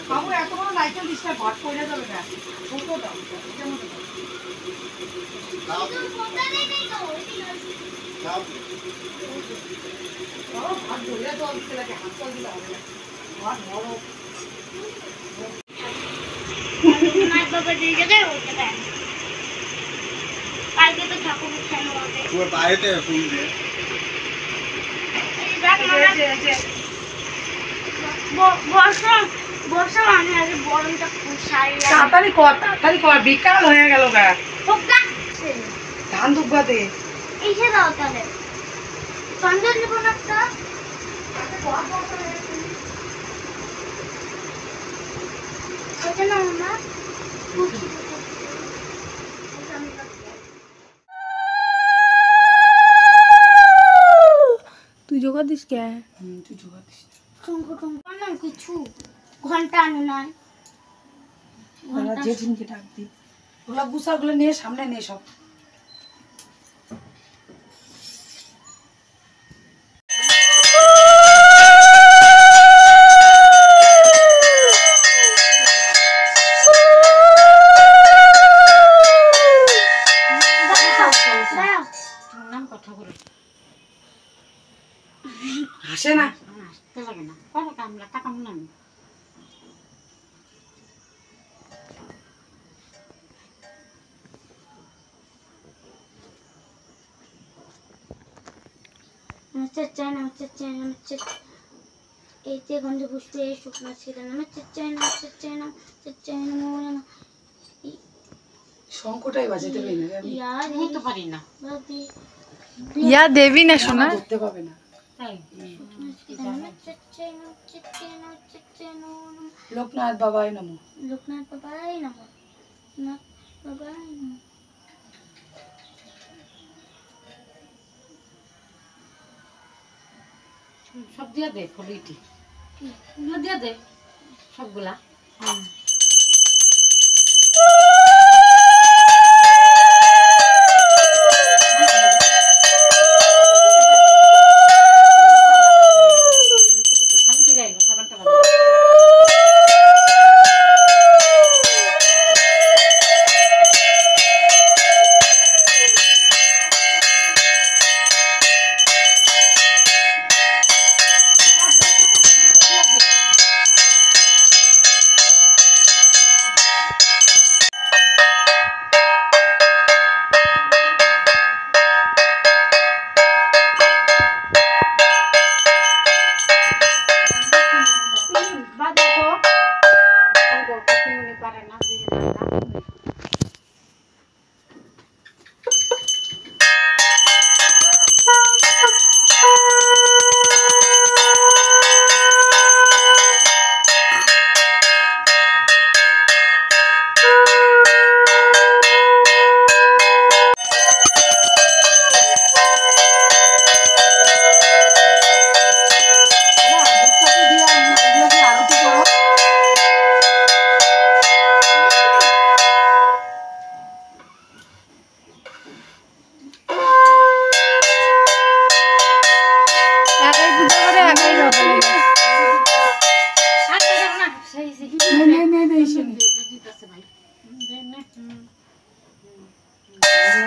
বাবু এত বড় নাইকেল দিশটা ভাট পড়ে যাবে না ছোট দাও কেমন দাও ফোটা নেই তো দাও দাও ভাট ধরে তো দিতে লাগে হাত চল দিতে হবে না ভাট বড় মাই বাবা দিয়ে যায় ওটা দেয় কালকে তো ঠাকুর উঠানো হবে পুরো বাইরেতে ফুল দিয়ে বর্ষা মানে আগে বরণটা খুশাই তাড়াতাড়ি কর বিকাল হয়ে গেল গা ধান দুব্বাতে এসে দাও তাহলে সন্ধ্যা নেব না একটা ওটা না মামা তুই জোগাড় দিস কে তুই জোগাড় দিস শঙ্খ টঙ্খ না কিছু ঘন্টা আনো না যে ঝিনকে ডাক দি ওগুলা গুছাগুলো নিয়ে সামনে নিয়ে সব হাসে না লাগে না পরে কামলা টাকা না এইতে গন্ধ পুষ্পে শুকনা ছিল না শঙ্কটাই বাজাতে পারি না আমি তো পারি না ইয়া দেবী না শোনা ধরতে পাবে না লোকনাথ বাবাই নমো লোকনাথ বাবাই নমো লোকনাথ বাবাই নমো সব দিয়া দে ফলিটি দিয়া দে সবগুলা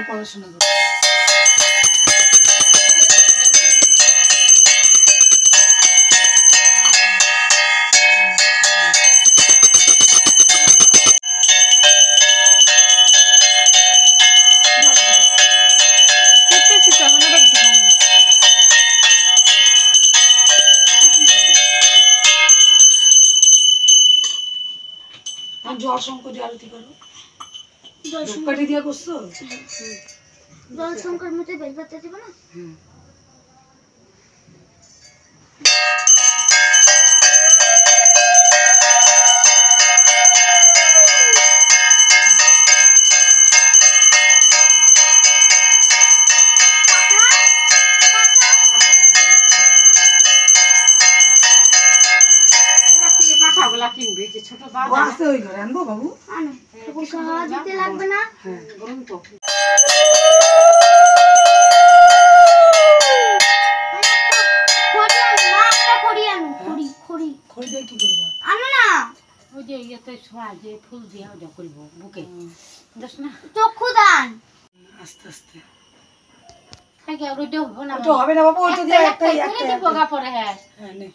পড়াশোনা করো জল শঙ্কর দিয়ে আরতি করো ধূপকাঠি দিয়ে করছো জল শঙ্কর মধ্যে বেলপাতা দিব না আছে ওই ঘরে আনবো বাবু দিতে লাগবে না বলুন তো ওই দিয়ে কি করবা? আনো না ওই যে ইয়েতে ছোঁয়া যে ফুল দিয়ে ওটা করবো বুকে দেখ না চক্ষু দান আস্তে আস্তে। খাই ওইটা হবো না ওটা হবে না বাবু, ওটা দিয়ে একটাই একটাই একটাই। বগা পরে হ্যাঁ হ্যাঁ নে।